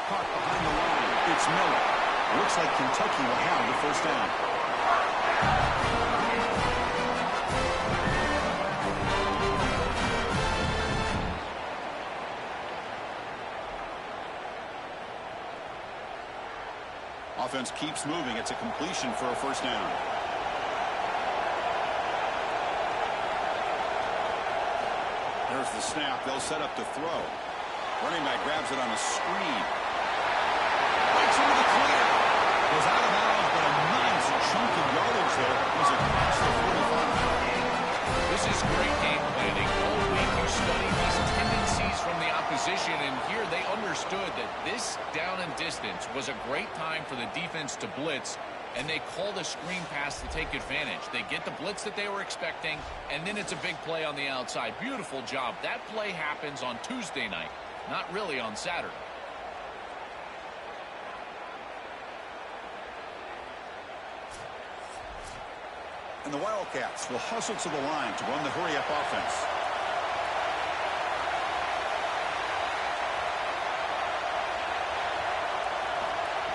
Caught behind the line. It's Miller. Looks like Kentucky will have the first down. Offense keeps moving. It's a completion for a first down. There's the snap. They'll set up to throw. Running back grabs it on a screen. Breaks into the clear. Goes out of bounds, but a nice chunk of yardage there. He's across the 45. This is great game planning. All week you study these tendencies from the opposition, and here they understood that this down and distance was a great time for the defense to blitz, and they called a screen pass to take advantage. They get the blitz that they were expecting, and then it's a big play on the outside. Beautiful job. That play happens on Tuesday night, not really on Saturday. And the Wildcats will hustle to the line to run the hurry-up offense.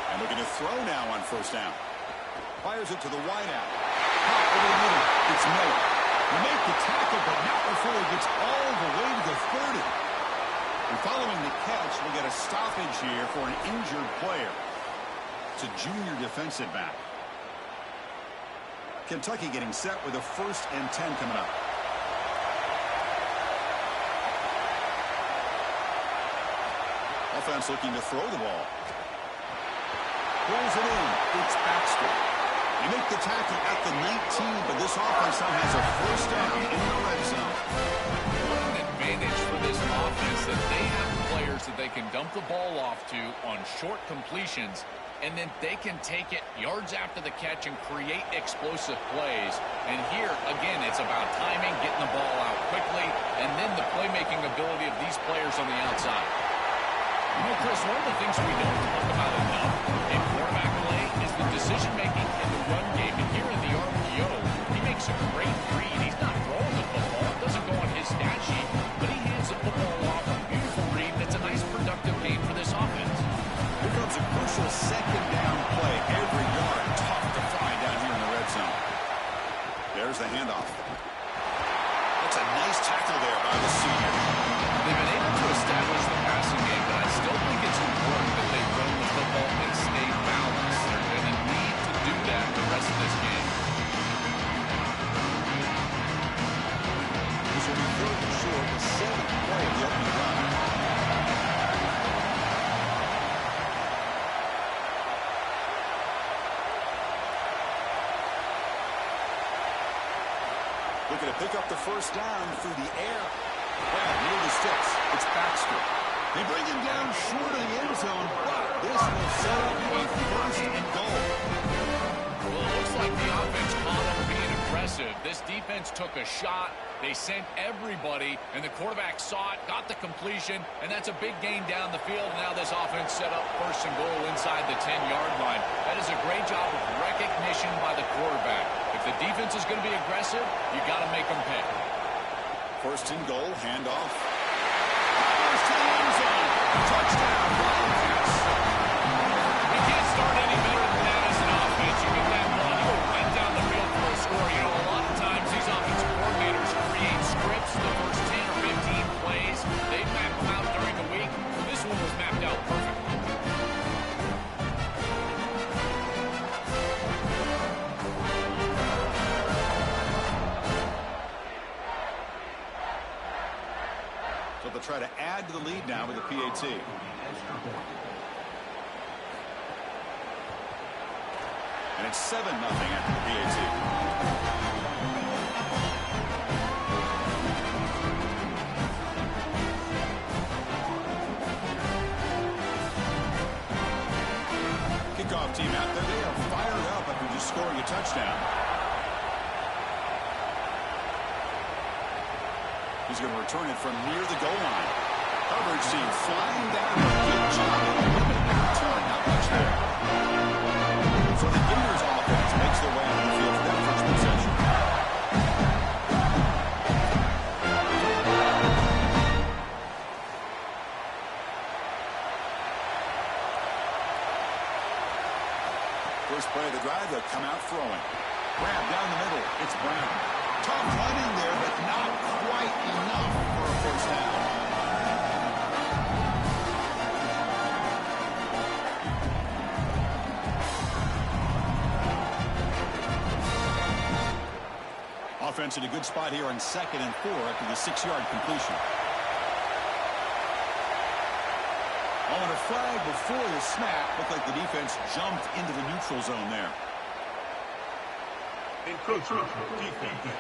And looking to throw now on first down. Fires it to the wideout. Caught over the middle. It's Miller. He made the tackle, but not before he gets all the way to the 30. And following the catch, we'll get a stoppage here for an injured player. It's a junior defensive back. Kentucky getting set with a 1st and 10 coming up. Offense looking to throw the ball. Pulls it in. It's Baxter. They make the tackle at the 19, but this offense now has a first down in the red zone. What an advantage for this offense that they have players that they can dump the ball off to on short completions, and then they can take it yards after the catch and create explosive plays. And here, again, it's about timing, getting the ball out quickly, and then the playmaking ability of these players on the outside. You know, Chris, one of the things we don't talk about enough in quarterback play is the decision-making in the run game. And here in the RPO, he makes a great read. He's not throwing the football. It doesn't go on his stat sheet, but he hands the football off. A beautiful read, and it's a nice, productive game for this offense. Here comes a crucial second down play. Every yard tough to find down here in the red zone. There's the handoff. That's a nice tackle there by the senior. They've been able to establish the passing game, but I still think it's important that they run the football and stay balanced. They're going to need to do that the rest of this game. This will be 3rd and short, the 7th play of the opening drive. Looking to pick up the first down through the air. Well, near the sticks. It's Baxter. They bring him down short of the end zone, but this will set up a 1st and goal. Well, it looks like the offense caught them being aggressive. This defense took a shot. They sent everybody, and the quarterback saw it, got the completion, and that's a big gain down the field. Now this offense set up 1st and goal inside the 10-yard line. That is a great job of recognition by the quarterback. If the defense is going to be aggressive, you got to make them pay. 1st and goal, handoff. Fires to the end zone. Touchdown, Wildcats. You can't start any better than that as an offense. You get that ball, you go right down the field for a score. You know, a lot of times these offensive coordinators create scripts, the first 10 or 15 plays. They map them out during the week. This one was mapped out perfectly. They'll try to add to the lead now with a PAT. And it's 7-0 after the PAT. Kickoff team out there. They are fired up after just scoring a touchdown. He's going to return it from near the goal line. Coverage team flying down. Good job of limiting the return. Not much there. So the Gators offense makes their way on the field for that first possession. First play of the drive, they'll come out throwing. Grab down the middle. It's Brown. Tough running there, but not quite enough for a first down. Offense in a good spot here on 2nd and 4 after the 6-yard completion. On a flag before the snap, looked like the defense jumped into the neutral zone there. Encroachment defense.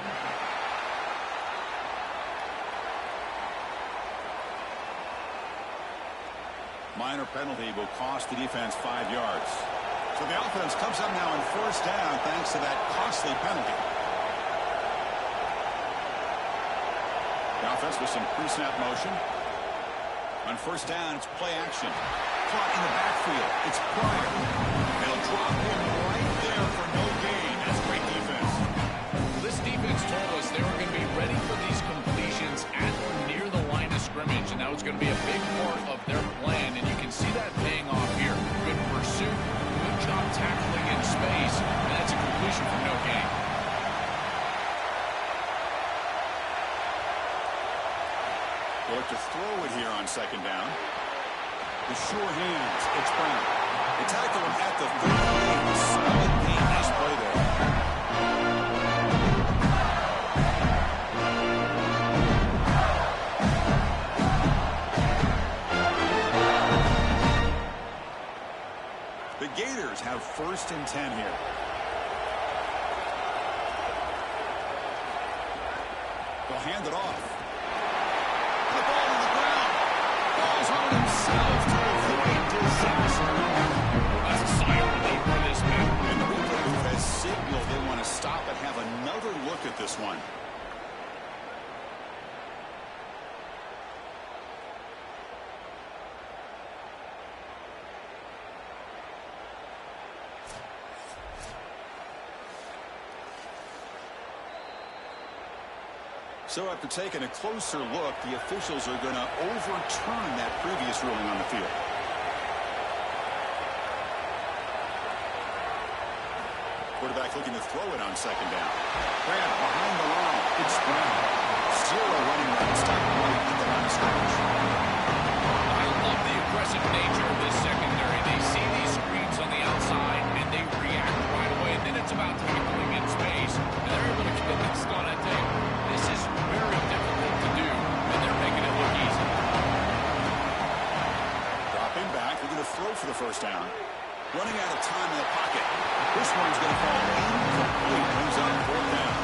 Minor penalty will cost the defense 5 yards. So the offense comes up now on first down thanks to that costly penalty. The offense with some pre-snap motion. On first down, it's play action. Caught in the backfield. It's Pryor. They'll drop him right there for no gain. That's great defense. Well, this defense told us they were going to be ready for these completions at or near the line of scrimmage, and that was going to be a big part of their plan, and you can see that paying off here. Good pursuit, good job tackling in space, and that's a completion for no gain. They look to throw it here on second down. The sure hands. It's Brown. They tackle him at the 38. Solid gain. Nice play there. The Gators have 1st and 10 here. They'll hand it off. The ball to the ground. Falls on himself to avoid disaster. That's a sign of relief for this man. And the replay booth has signaled they want to stop and have another look at this one. So after taking a closer look, the officials are going to overturn that previous ruling on the field. Quarterback looking to throw it on second down. Grab behind the line. It's Brown. 0 running route. Stop right at the line of scrimmage. I love the aggressive nature of this secondary. They see these screens on the outside, and they react right away. And then it's about tackling in space, and they're able to get this on a tape. This is very difficult to do, and they're making it look easy. Dropping back, looking to throw for the first down. Running out of time in the pocket. This one's going to fall incomplete. Brings up 4th down.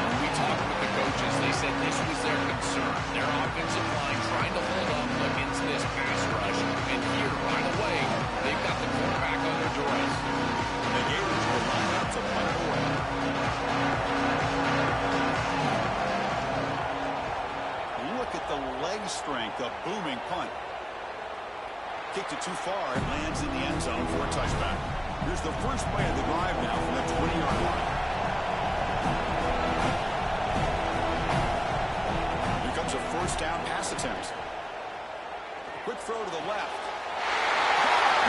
When we talked with the coaches, they said this was their concern. Their offensive line trying to hold up against this pass rush. And here, right away, they've got the quarterback under duress. The Gators will line up to punt away. Look at the leg strength, a booming punt. Kicked it too far. It lands in the end zone for a touchback. Here's the first play of the drive now from the 20-yard line. Here comes a first down pass attempt. Quick throw to the left.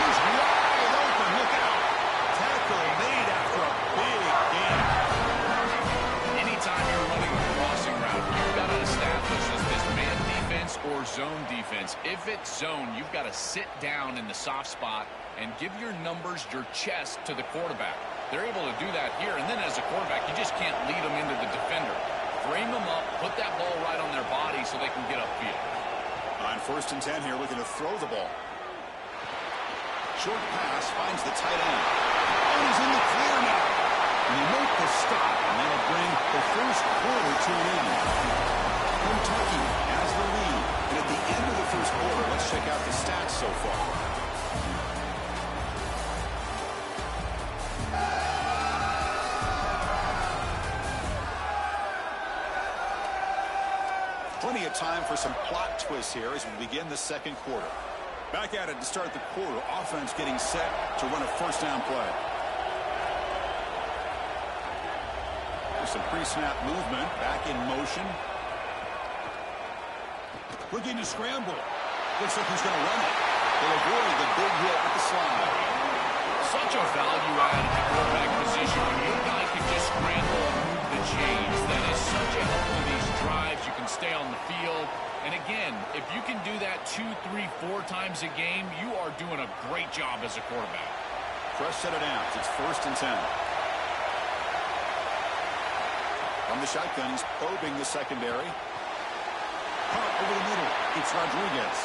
He's wide open. Look out. Tackle made after a big gain. Anytime you're running a crossing route, you've got to establish is this man defense or zone defense. If it's zone, you've got to sit down in the soft spot and give your numbers, your chest to the quarterback. They're able to do that here, and then as a quarterback, you just can't lead them into the defender. Frame them up, put that ball right on their body so they can get upfield. On 1st and 10 here, looking to throw the ball. Short pass finds the tight end. And he's in the clear now. And they make the stop, and that'll bring the first quarter to an end. Kentucky has the lead. And at the end of the first quarter, let's check out the stats so far. Plenty of time for some plot twists here as we begin the second quarter. Back at it to start the quarter. Offense getting set to run a first down play. There's some pre-snap movement. Back in motion. Looking to scramble. Looks like he's going to run it. They'll avoid the big hit with the slide. Such a value add at the quarterback position when your guy can just scramble and move the chains. That is such a help to these drives. You can stay on the field. And again, if you can do that 2, 3, 4 times a game, you are doing a great job as a quarterback. Fresh set of downs. It's 1st and 10. From the shotgun, he's probing the secondary. Caught over the middle. It's Rodriguez.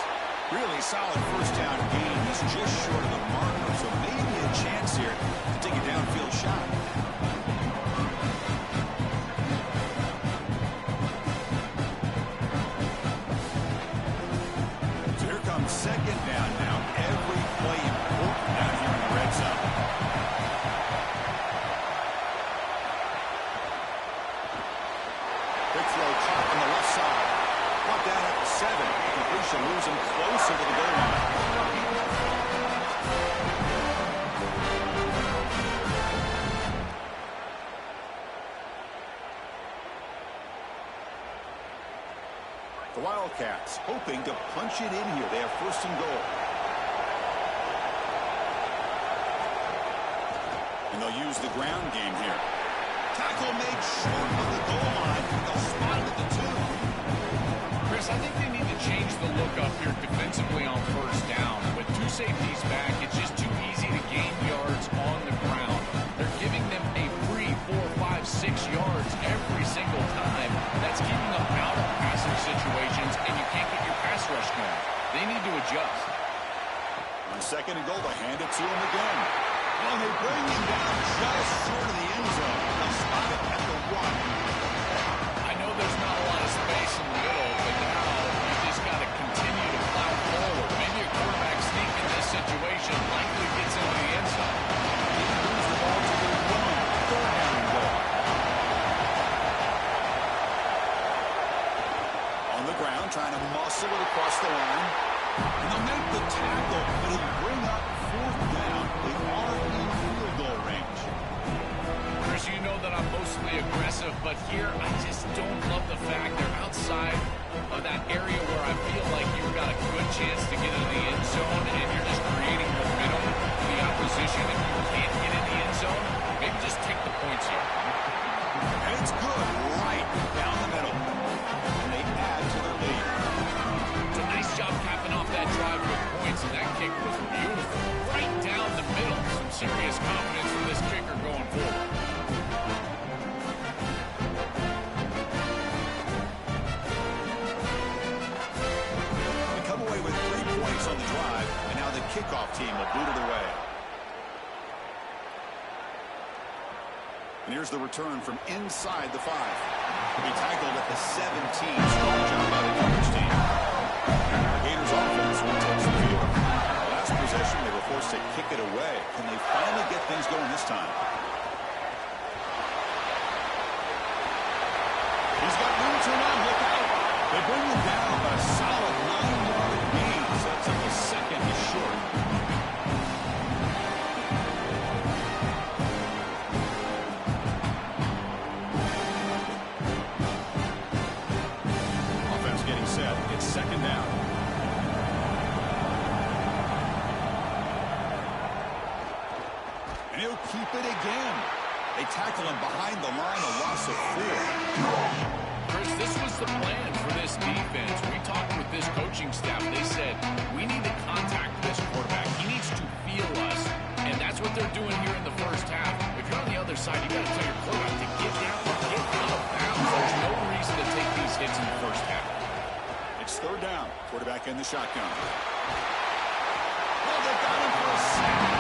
Really solid first down gain. He's just short of the marker, so maybe a chance here to take a downfield shot. So here comes 2nd down now. Every play important down here in the red zone. Big throw caught on the left side. Brought down at the 7. Completion moves him closer to the goal line. The Wildcats hoping to punch it in here. They have 1st and goal. And they'll use the ground game here. Tackle made short of the goal line. They'll spot it at the 2. Chris, I think they need to change the look up here defensively on 1st down. With 2 safeties back, it's just too easy to gain yards on the ground. They're giving them a free 4, 5, 6 yards every single time. That's keeping them out of passing situations, and you can't get your pass rush going. They need to adjust. On 2nd and goal, they hand it to him again. And they bring him down just short of the end zone. They'll spot it at the 1. I know there's not a lot of space in the middle, but now you just got to continue to plow forward. Maybe a quarterback sneak in this situation likely gets into the end zone. He moves the ball to the 1. 3rd down and goal. On the ground, trying to muscle it across the line. And they'll make the tackle, but he'll bring up 4th down. They are in field goal range. Chris, you know that I'm mostly aggressive, but here I just don't love the fact they're outside of that area where I feel like you've got a good chance to get into the end zone, and you're just creating momentum for the opposition. If you can't get in the end zone, maybe just take the points here. And it's good right down the middle. And they add to their lead. It's a nice job capping off that drive with points, and that kick was beautiful. Right down the middle. Some serious confidence from this kicker going forward. They come away with 3 points on the drive, and now the kickoff team will boot it away. And here's the return from inside the 5. He tackled at the 17. Strong job by the coverage team. The Gators offense will touch the field. Last possession, they were forced to kick it away. Can they finally get things going this time? He's got room to run. Look out. They bring him down, but a solid 9-yard gain. So it's like a 2nd is short. Offense getting set. It's 2nd down. And he'll keep it again. They tackle him behind the line, a loss of 4. Chris, this was the plan for this defense. We talked with this coaching staff. They said, we need to contact this quarterback. He needs to feel us. And that's what they're doing here in the 1st half. If you're on the other side, you got to tell your quarterback to get down and get out of bounds. There's no reason to take these hits in the 1st half. It's 3rd down. Quarterback in the shotgun. Oh, they got him for a sack.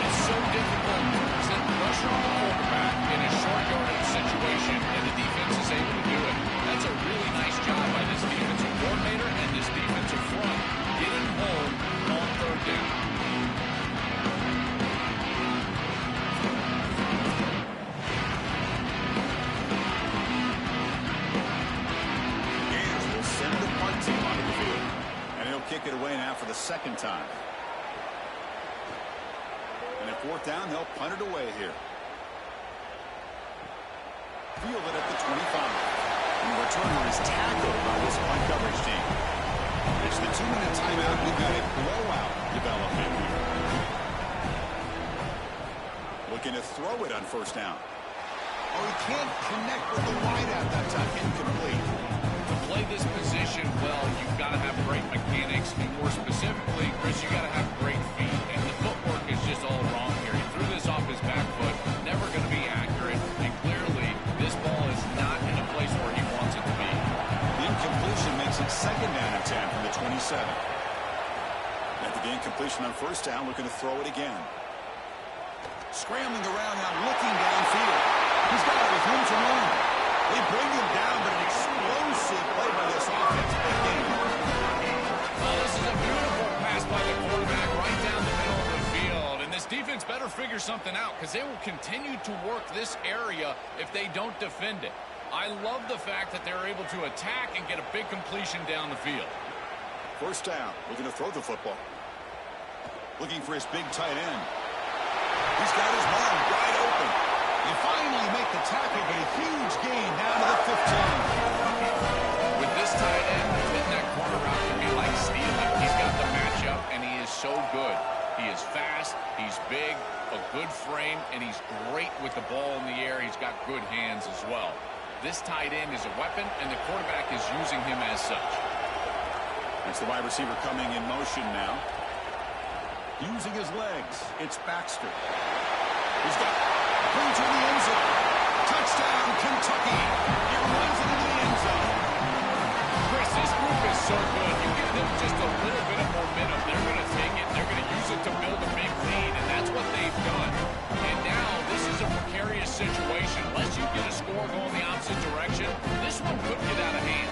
It's so difficult to present pressure on the quarterback in a short yardage situation, and the defense is able to do it. That's a really nice job by this defensive coordinator and this defensive front getting home on 3rd down. Gators will send the punt team onto the field. And he'll kick it away now for the 2nd time. And at 4th down, they'll punt it away here. Field it at the 25. And the returner is tackled by this punt coverage team. It's the 2-minute timeout. We've got a blowout developing here. Looking to throw it on first down. Oh, he can't connect with the wideout that time. Incomplete. To play this position well, you've got to have great mechanics, and more specifically, Chris, you got to have great feet. And the footwork is just all wrong here. He threw this off his back foot, never going to be accurate, and clearly this ball is not in a place where he wants it to be. The incompletion makes it second down and 10 from the 27. After the incompletion on first down, looking to throw it again. Scrambling around now, looking downfield. He's got it with room to run. They bring him down, but an explosive play by this offense. Big game. Well, this is a beautiful pass by the quarterback right down the middle of the field. And this defense better figure something out because they will continue to work this area if they don't defend it. I love the fact that they're able to attack and get a big completion down the field. First down. Looking to throw the football. Looking for his big tight end. He's got his man wide open. They finally make the tackle, but a huge gain down to the 15. With this tight end, hitting that corner route can be like stealing. He's got the matchup, and he is so good. He is fast, he's big, a good frame, and he's great with the ball in the air. He's got good hands as well. This tight end is a weapon, and the quarterback is using him as such. That's the wide receiver coming in motion now. Using his legs, it's Baxter. He's got into the end zone. Touchdown, Kentucky. He runs it into the end zone. Chris, this group is so good. You give them just a little bit of momentum. They're going to take it. They're going to use it to build a big lead, and that's what they've done. And now this is a precarious situation. Unless you get a score going the opposite direction, this one could get out of hand.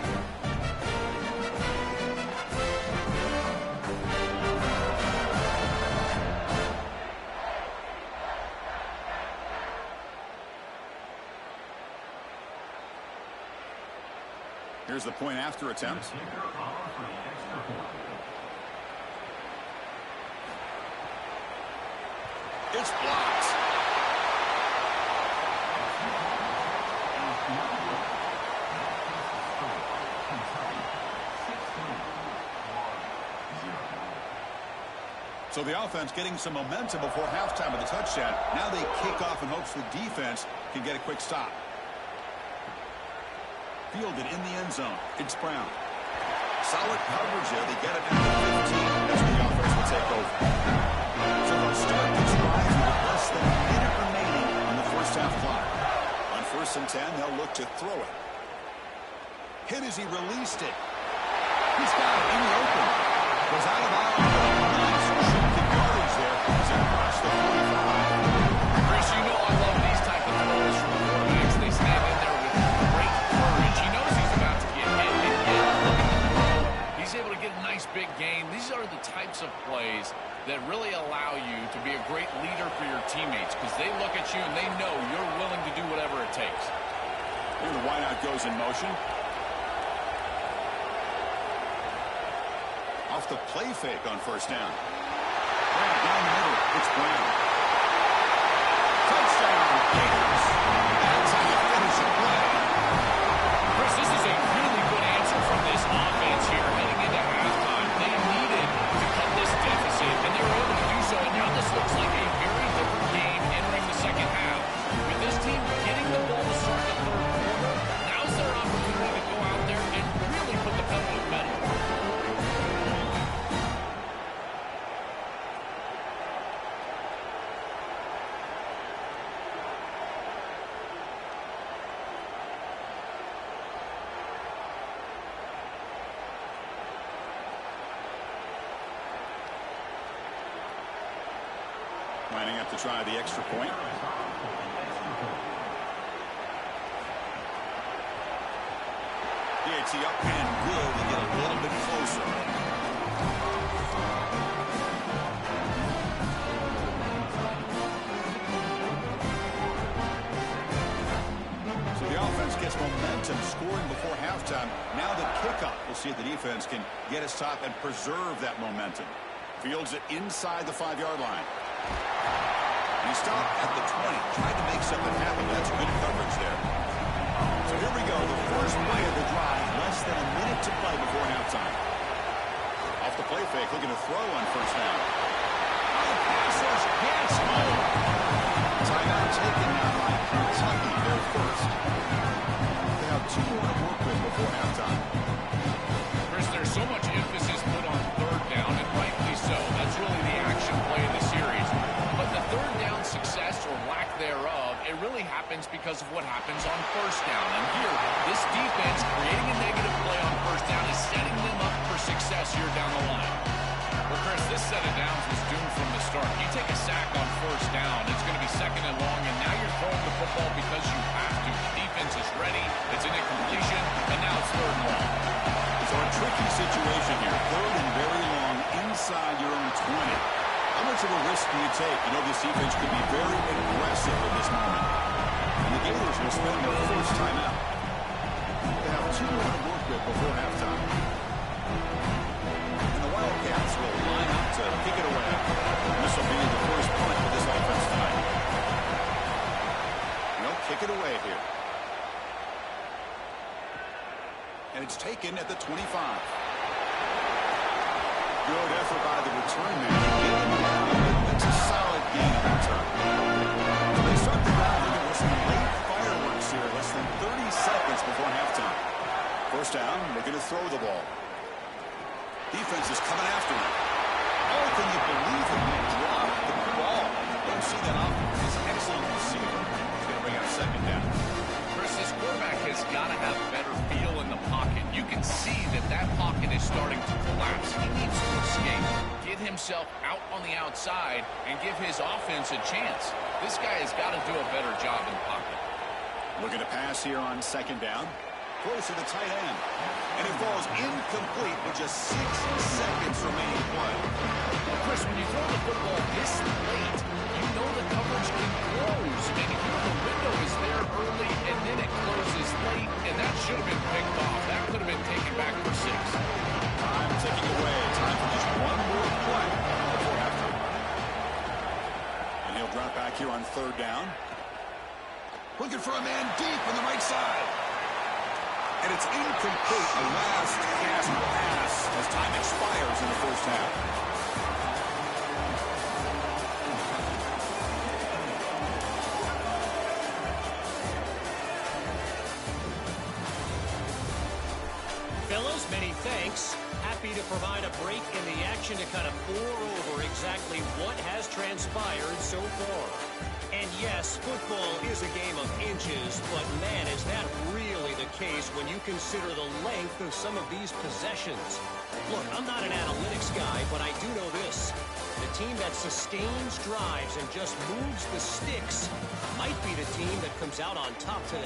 Here's the point after attempt. It's blocked. So the offense getting some momentum before halftime with the touchdown. Now they kick off in hopes the defense can get a quick stop. Fielded in the end zone. It's Brown. Solid coverage there. They get it down to 15. That's when the offense will take over. So they'll start this drive with less than a minute remaining on the first half clock. On first and 10, they'll look to throw it. Hit as he released it. He's got it in the open. Goes out of bounds. Nice chunk of yardage there. He's across the 45. Chris, you know I love these type of throws from quarterbacks. They stand in there with great courage. He knows he's about to get hit, and yet look at the throw. He's able to get a nice big gain. These are the types of plays that really allow you to be a great leader for your teammates because they look at you and they know you're willing to do whatever it takes. Here the wideout goes in motion. Off the play fake on first down. Right down the middle. It's Brown. Touchdown, Gators. That's how you finish the play. Chris, this is a really good answer from this offense here heading into halftime. They needed to cut this deficit, and they were able to do so. And now this looks like a very different game entering the second half. With this team getting the ball to start the third quarter, now's their opportunity to go out there and really put the pedal to the metal. Lining up to try the extra point. It's the up and good to get a little bit closer. So the offense gets momentum scoring before halftime. Now the kickoff. We'll see if the defense can get a stop and preserve that momentum. Fields it inside the 5-yard line. He stopped at the 20, tried to make something happen. That's good coverage there. So here we go, the first play of the drive, less than a minute to play before halftime. play fake, looking to throw on first down. The passes gets home. Timeout taken now by Kentucky. They're first. They have 2 more to work with before halftime. Chris, there's so much emphasis put on third down, and rightly so. That's really the action play of the series. But the third down success or lack thereof, it really happens because of what happens on first down. And here, this defense creating a negative play on first down is setting them up for success here down the line. Well, Chris, this set of downs was doomed from the start. You take a sack on first down, it's going to be second and long, and now you're throwing the football because you have to. The defense is ready, it's an incompletion, and now it's third and long. So a tricky situation here. Third and very long inside your own 20. How much of a risk do you take? You know this defense could be very aggressive at this moment. And the Gators will spend their first time out. They have 2 more to work with before halftime. And the Wildcats will line up to kick it away. This will be the first punt for this offense tonight. They'll kick it away here. And it's taken at the 25. Good effort by the return man. That's a solid gain in return. So they start the drive with some late fireworks here. Less than 30 seconds before halftime. First down, looking to throw the ball. Defense is coming after him. Oh, can you believe it? They dropped the ball. Don't see that often. It's excellent receiver. He's going to bring out second down. Chris, this quarterback has got to have better feel in the pocket. You can see that that pocket is starting to collapse. He needs to escape, get himself out on the outside, and give his offense a chance. This guy has got to do a better job in the pocket. Looking to pass here on second down. Close to the tight end. And it falls incomplete with just 6 seconds remaining play. Well, Chris, when you throw the football this late, you know the coverage can close. And here the window is there early, and then it closes late, and that should have been picked off. That could have been taken back for 6. Time ticking away. Time for just one more play before halftime. And he'll drop back here on third down. Looking for a man deep on the right side. And it's incomplete. A last gasp pass as time expires in the first half. Fellas, many thanks. Happy to provide a break in the action to kind of pour over exactly what has transpired so far. And yes, football is a game of inches, but man, is that really the case when you consider the length of some of these possessions. Look, I'm not an analytics guy, but I do know this. The team that sustains drives and just moves the sticks might be the team that comes out on top today.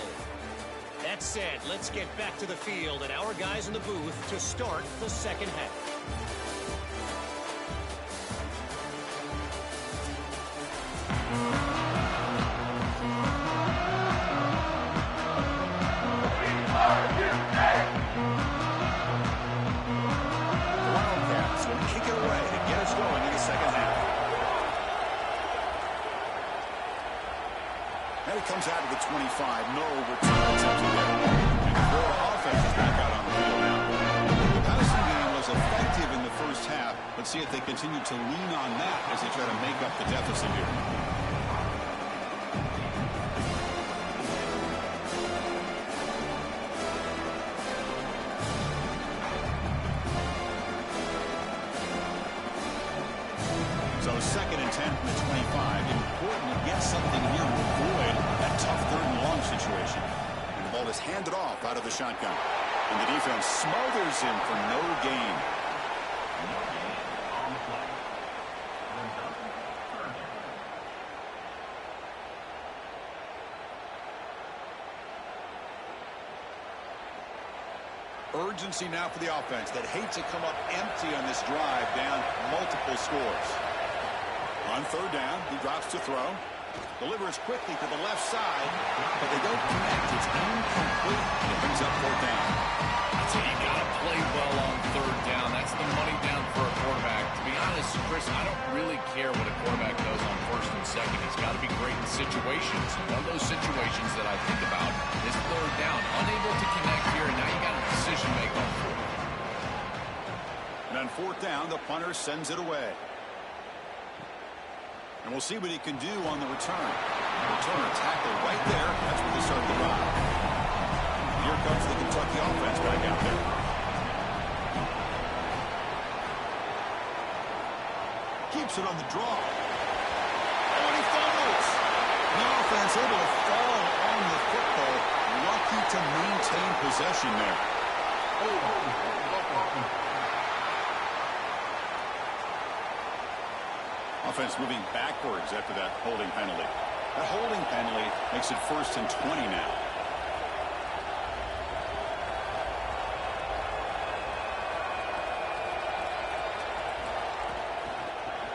That said, let's get back to the field and our guys in the booth to start the second half. Comes out of the 25. No return attempted there. And the offense is back out on the field now. The passing game was effective in the first half. Let's see if they continue to lean on that as they try to make up the deficit here. So second and 10 from the 25. Important to get something here to avoid that tough third and long situation. And the ball is handed off out of the shotgun. And the defense smothers him for no gain. Urgency now for the offense that hate to come up empty on this drive, down multiple scores. On third down, he drops to throw. Delivers quickly to the left side, but they don't connect. It's incomplete. It brings up fourth down. I'd say you got to play well on third down. That's the money down for a quarterback. To be honest, Chris, I don't really care what a quarterback does on first and second. It's got to be great in situations. And one of those situations that I think about is third down. Unable to connect here, and now you got a decision to make on fourth. And on fourth down, the punter sends it away. And we'll see what he can do on the return. Returner tackle right there. That's where they start the drive. Here comes the Kentucky offense back out there. Keeps it on the draw. Oh, and he fumbles. The offense able to fall on the football. Lucky to maintain possession there. Offense moving backwards after that holding penalty. That holding penalty makes it 1st and 20 now.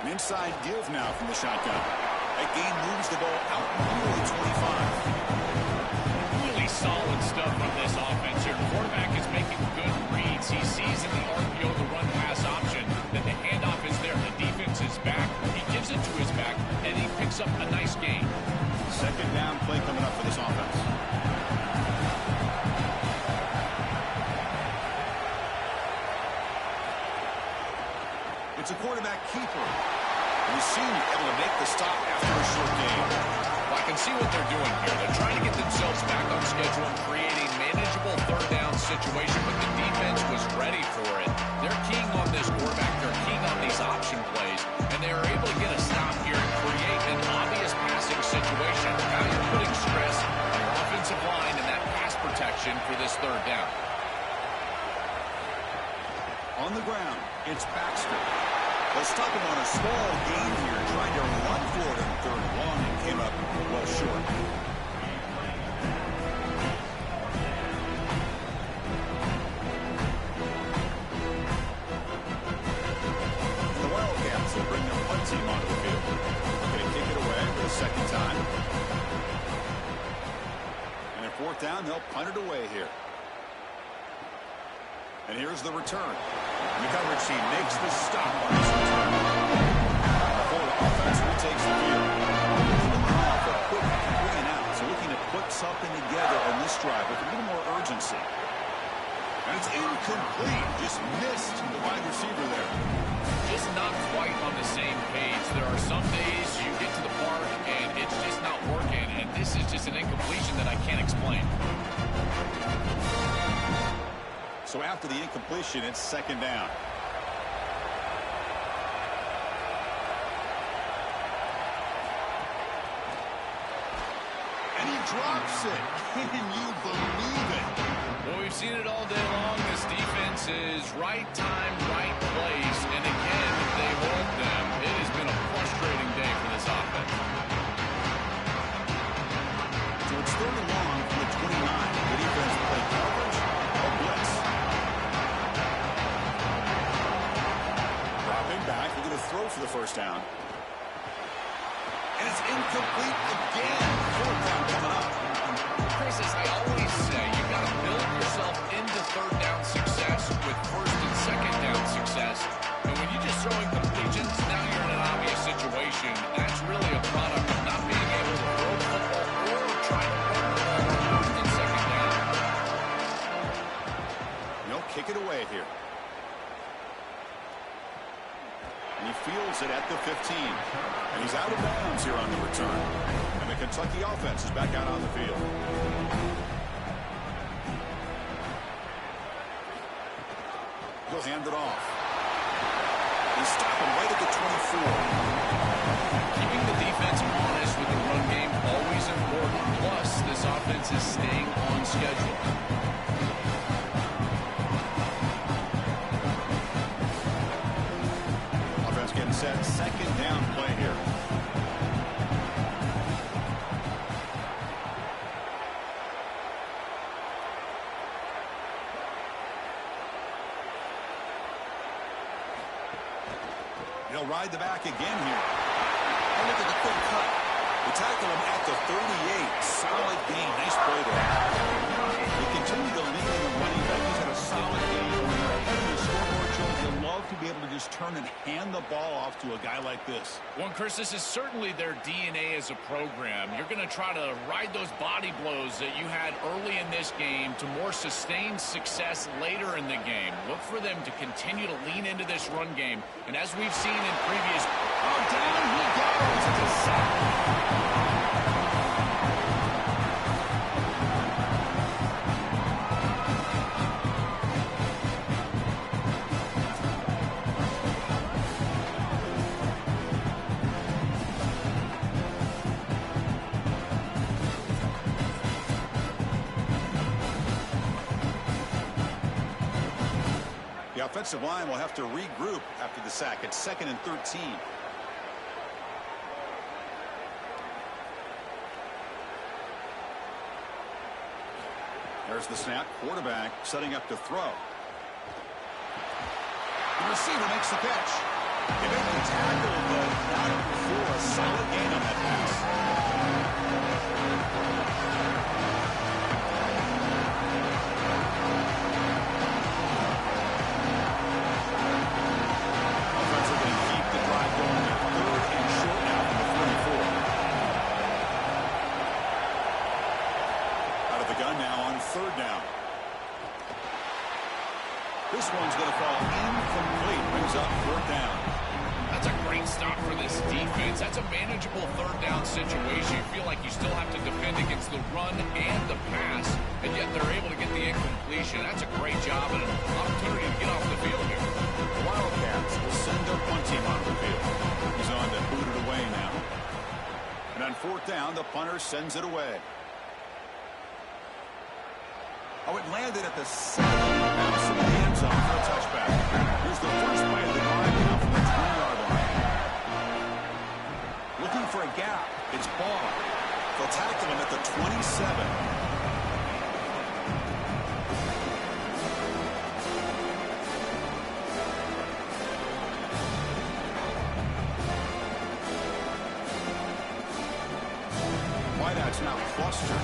An inside give now from the shotgun. That gain moves the ball out nearly 25. Really solid stuff from this offense here. Quarterback is making good reads. He sees in the RPO the run-pass option that the handoff is there. The defense is back. He gives it to his back, and he picks up a nice gain. Second down play coming up for this offense. It's a quarterback keeper. He's seen able to make the stop after a short game. Well, I can see what they're doing here. They're trying to get themselves back on schedule and creating manageable third down situation, but the defense was ready for it. They're keying on this quarterback. They're keying on these option plays, and they are able to get a stop here and create an obvious passing situation. Now you're putting stress on your offensive line and that pass protection for this third down. On the ground, it's Baxter. They'll stop him on a small gain here, trying to run for it on 3rd and long, and came up well short. The Wildcats will bring their punt team onto the field. Going to kick it away for the second time. And at 4th down, they'll punt it away here. And here's the return. And the coverage team makes the stop on this return. Before the offense retakes the field. Looking off a quick 3 and out. So looking to put something together on this drive with a little more urgency. And it's incomplete. Just missed the wide receiver there. Just not quite on the same page. There are some days you get to the park and it's just not working. And this is just an incompletion that I can't explain. So after the incompletion, it's 2nd down. And he drops it. Can you believe it? Well, we've seen it all day long. This defense is right time, right place. And again, they hold them. It has been a frustrating day for this offense. So it's 3rd and long from the 29. The defense played coverage or blitz. Dropping back. We're going to throw for the 1st down. And it's incomplete again. 4th down coming up. Chris, as I always say, you've got to build yourself into third down success with 1st and 2nd down success. And when you just throw incompletions, now you're in an obvious situation. That's really a product of not being able to throw the football or try to run the ball on 1st and 2nd down. They'll kick it away here. And he fields it at the 15. And he's out of bounds here on the return. And the Kentucky offense is back out on the field. He'll hand it off. They stop him right at the 24. Keeping the defense honest with the run game, always important. Plus, this offense is staying on schedule. Offense getting set. 2nd down play here. He'll ride the back again here. And look at the quick cut. They tackle him at the 38. Solid gain. Nice play there. They continue to lean in the running back. He's had a solid game. When you're ahead of the scoreboard, Joe, you love to be able to just turn and hand the ball off to a guy like this? Well, Chris, this is certainly their DNA as a program. You're going to try to ride those body blows that you had early in this game to more sustained success later in the game. Look for them to continue to lean into this run game. And as we've seen in previous... Oh, down he goes. It's a sack. The offensive line will have to regroup after the sack. It's 2nd and 13. There's the snap. Quarterback setting up to throw. The receiver makes the catch. They make the tackle, but not before a solid gain on that pass. Third down. This one's going to fall incomplete. Brings up 4th down. That's a great stop for this defense. That's a manageable 3rd down situation. You feel like you still have to defend against the run and the pass, and yet they're able to get the incompletion. That's a great job and an opportunity to get off the field here. The Wildcats will send a punt team on the field. He's on to boot it away now. And on 4th down, the punter sends it away. Oh, it landed at the 7. Bounce in the end zone for a touchback. Here's the first play of the drive now from the 20-yard line. Looking for a gap. It's Ball. They'll tackle him at the 27. Whiteout's now clustered.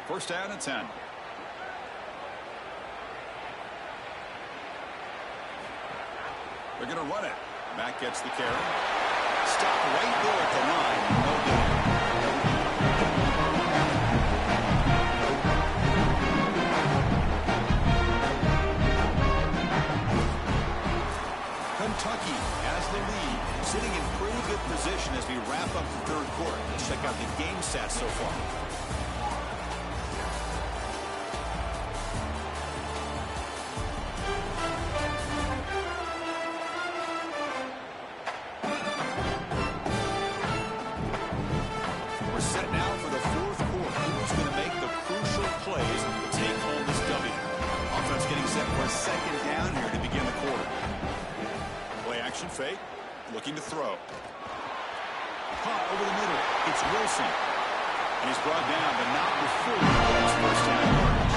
First down and 10. They're going to run it. Mack gets the carry. Stop right there at the line. No gain. Kentucky has the lead, sitting in pretty good position as we wrap up the 3rd quarter. Let's check out the game stats so far. Second down here to begin the quarter. Play action fake. Looking to throw. Caught over the middle. It's Wilson. And he's brought down, but not before his first down yardage.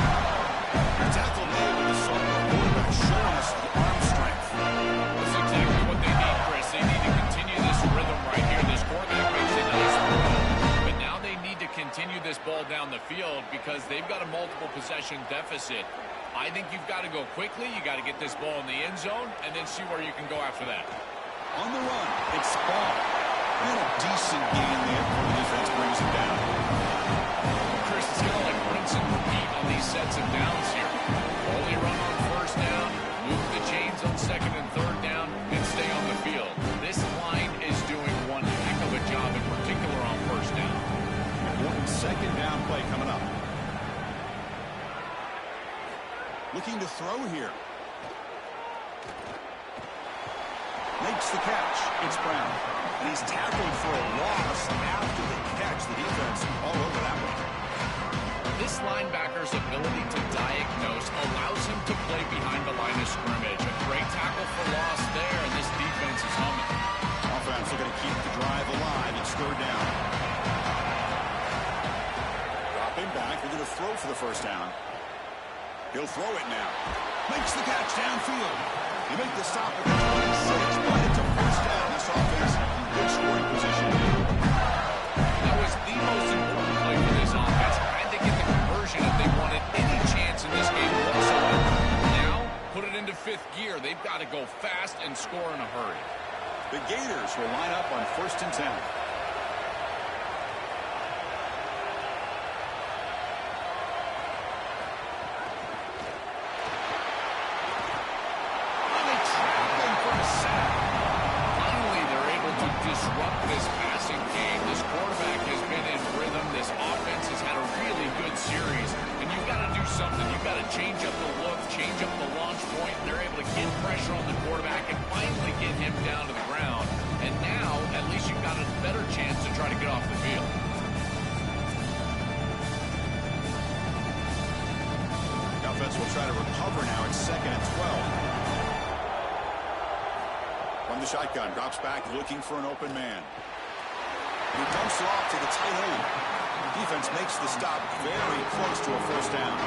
Tackle made with the sophomore quarterback showing us the arm strength. That's exactly what they need, Chris. They need to continue this rhythm right here. This quarterback makes a nice throw. But now they need to continue this ball down the field because they've got a multiple possession deficit. I think you've got to go quickly. You got to get this ball in the end zone and then see where you can go after that. On the run, it's Ball. And a decent gain there before the defense brings him down. Chris, it's going to like rinse and repeat on these sets of downs here. Only run on first down, move the chains on 2nd and 3rd down, and stay on the field. This line is doing one heck of a job, in particular on first down. Important 2nd down play coming up. Looking to throw here. Makes the catch. It's Brown. And he's tackled for a loss after the catch. The defense all over that one. This linebacker's ability to diagnose allows him to play behind the line of scrimmage. A great tackle for loss throw for the first down. He'll throw it now. Makes the catch downfield. He made the stop at the 26, but it's a first down. This offense in good scoring position. That was the most important play for this offense. Had to get the conversion if they wanted any chance in this game whatsoever. Now, put it into fifth gear. They've got to go fast and score in a hurry. The Gators will line up on 1st and 10. Will try to recover now. It's 2nd and 12. From the shotgun, drops back looking for an open man. He dumps it off to the tight end. Defense makes the stop very close to a first down.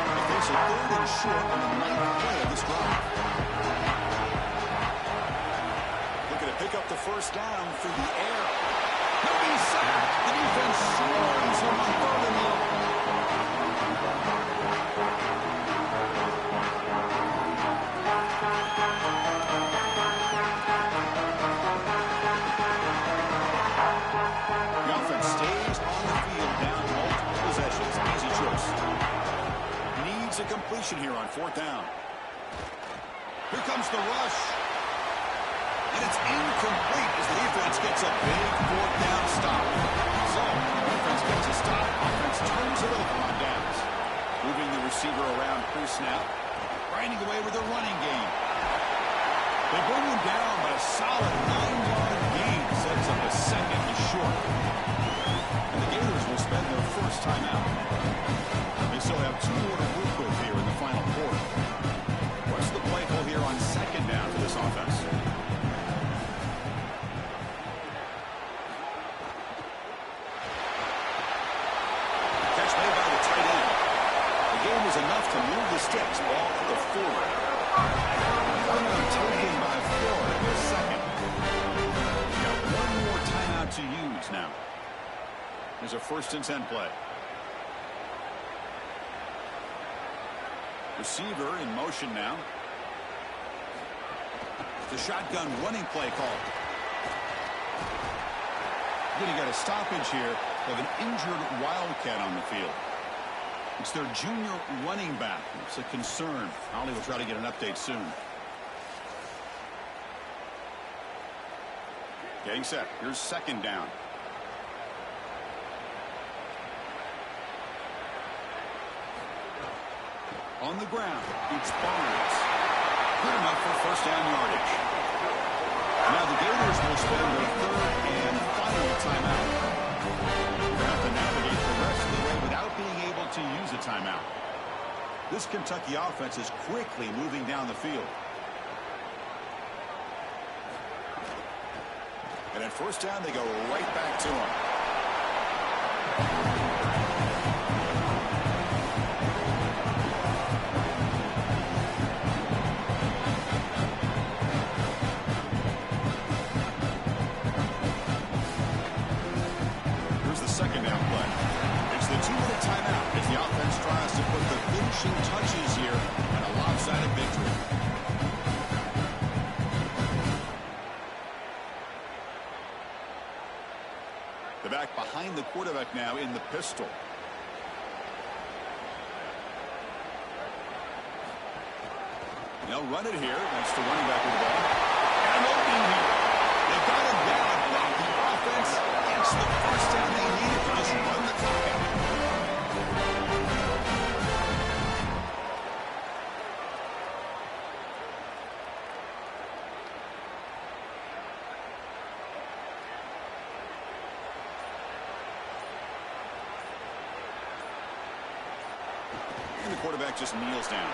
They face a 3rd and short on the 9th play of this drive. Pick up the first down through the air. He'll be sacked. The defense swarms him on 3rd and long. The offense stays on the field down multiple possessions. Easy choice. Needs a completion here on 4th down. Here comes the rush. And it's incomplete as the defense gets a big 4th down stop. So, defense gets a stop. Offense turns it over on downs. Moving the receiver around pre-snap. Grinding away with a running game. They bring him down, but a solid 9-yard gain sets up a 2nd and short. And the Gators will spend their first timeout. They still have 2 more to work with here in the final quarter. What's the play call here on 2nd down for this offense? Enough to move the sticks. Ball to the 4. Taken by Florida in the 2nd. Got 1 more timeout to use now. There's a 1st and 10 play. Receiver in motion now. The shotgun running play call. Then you got a stoppage here of an injured Wildcat on the field. It's their junior running back. It's a concern. Ollie will try to get an update soon. Getting set. Here's 2nd down. On the ground, it's Barnes. Good enough for first down yardage. Now the Gators will spend their 3rd and final timeout. They'll have to navigate the rest of the way without being able to use a timeout. This Kentucky offense is quickly moving down the field. And at first down, they go right back to him. Here's the 2nd down play. It's the 2-minute timeout as the offense tries to put the finishing touches here and a lopsided victory. The back behind the quarterback now in the pistol. They'll run it here. That's the running back with the ball. And an opening here. They've got him down, but the offense gets the first down they needed to just run the clock out. And the quarterback just kneels down.